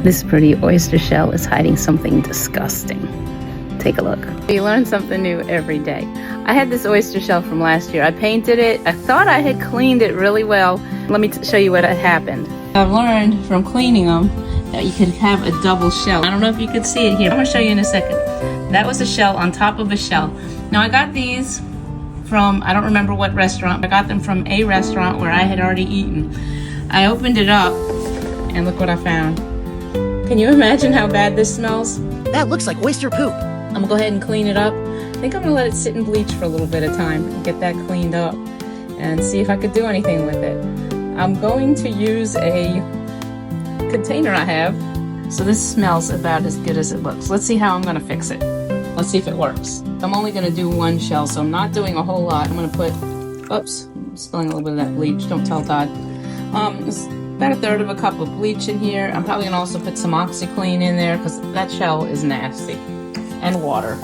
This pretty oyster shell is hiding something disgusting. Take a look. You learn something new every day. I had this oyster shell from last year. I painted it. I thought I had cleaned it really well. Let me show you what had happened. I've learned from cleaning them that you could have a double shell. I don't know if you could see it here. I'm gonna show you in a second. That was a shell on top of a shell. Now I got these from, I don't remember what restaurant, but I got them from a restaurant where I had already eaten. I opened it up and look what I found. Can you imagine how bad this smells? That looks like oyster poop. I'm gonna go ahead and clean it up. I think I'm gonna let it sit in bleach for a little bit of time and get that cleaned up and see if I could do anything with it. I'm going to use a container I have. So this smells about as good as it looks. Let's see how I'm gonna fix it. Let's see if it works. I'm only gonna do one shell, so I'm not doing a whole lot. I'm gonna put, oops, I'm spilling a little bit of that bleach, don't tell Todd. It's about a third of a cup of bleach in here. I'm probably gonna also put some OxyClean in there because that shell is nasty. And water,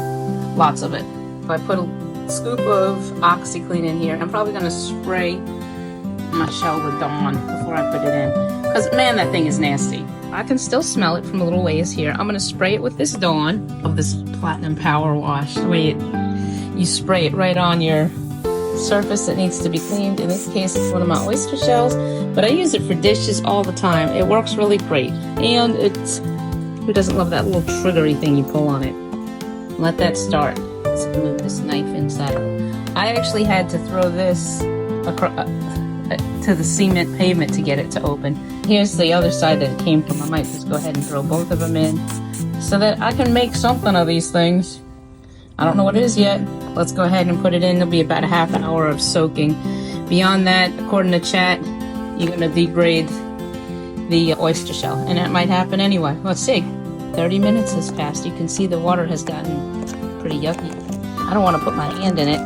lots of it. If I put a scoop of OxyClean in here, I'm probably gonna spray my shell with Dawn before I put it in. Because man, that thing is nasty. I can still smell it from a little ways here. I'm gonna spray it with this Dawn of this Platinum Power Wash. The way you spray it right on your surface that needs to be cleaned. In this case, it's one of my oyster shells, but I use it for dishes all the time. It works really great. And it's, who doesn't love that little triggery thing you pull on it? Let that start. Let's move this knife inside. I actually had to throw this to the cement pavement to get it to open. Here's the other side that it came from. I might just go ahead and throw both of them in so that I can make something of these things. I don't know what it is yet. Let's go ahead and put it in. There'll be about a half hour of soaking. Beyond that, according to chat, you're gonna degrade the oyster shell, and that might happen anyway. Let's see. 30 minutes has passed. You can see the water has gotten pretty yucky. I don't want to put my hand in it.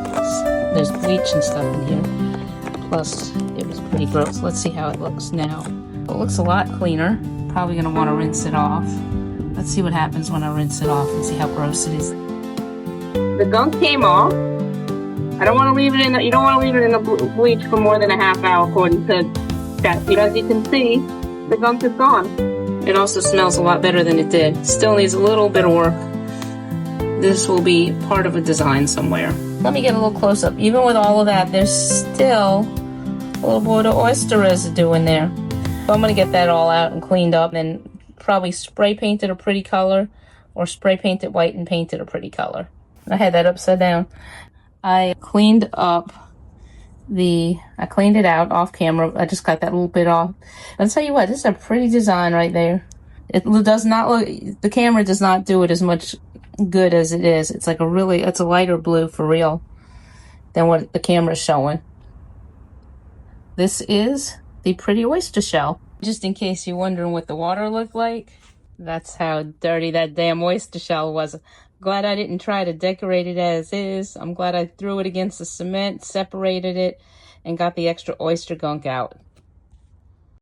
There's bleach and stuff in here. Plus, it was pretty gross. Let's see how it looks now. It looks a lot cleaner. Probably gonna want to rinse it off. Let's see what happens when I rinse it off and see how gross it is. The gunk came off. I don't want to leave it in. You don't want to leave it in the bleach for more than a half hour, according to chat. As you can see, the gunk is gone. It also smells a lot better than it did. Still needs a little bit of work. This will be part of a design somewhere. Let me get a little close up. Even with all of that, there's still a little bit of oyster residue in there. So I'm gonna get that all out and cleaned up and probably spray paint it a pretty color or spray paint it white and paint it a pretty color. I had that upside down. I cleaned up I cleaned it out off camera. I just got that little bit off. I'll tell you what, this is a pretty design right there. It does not look, the camera does not do it as much good as it is. It's like it's a lighter blue for real than what the camera's showing. This is the pretty oyster shell. Just in case you're wondering what the water looked like, that's how dirty that damn oyster shell was. Glad I didn't try to decorate it as is. I'm glad I threw it against the cement, separated it, and got the extra oyster gunk out.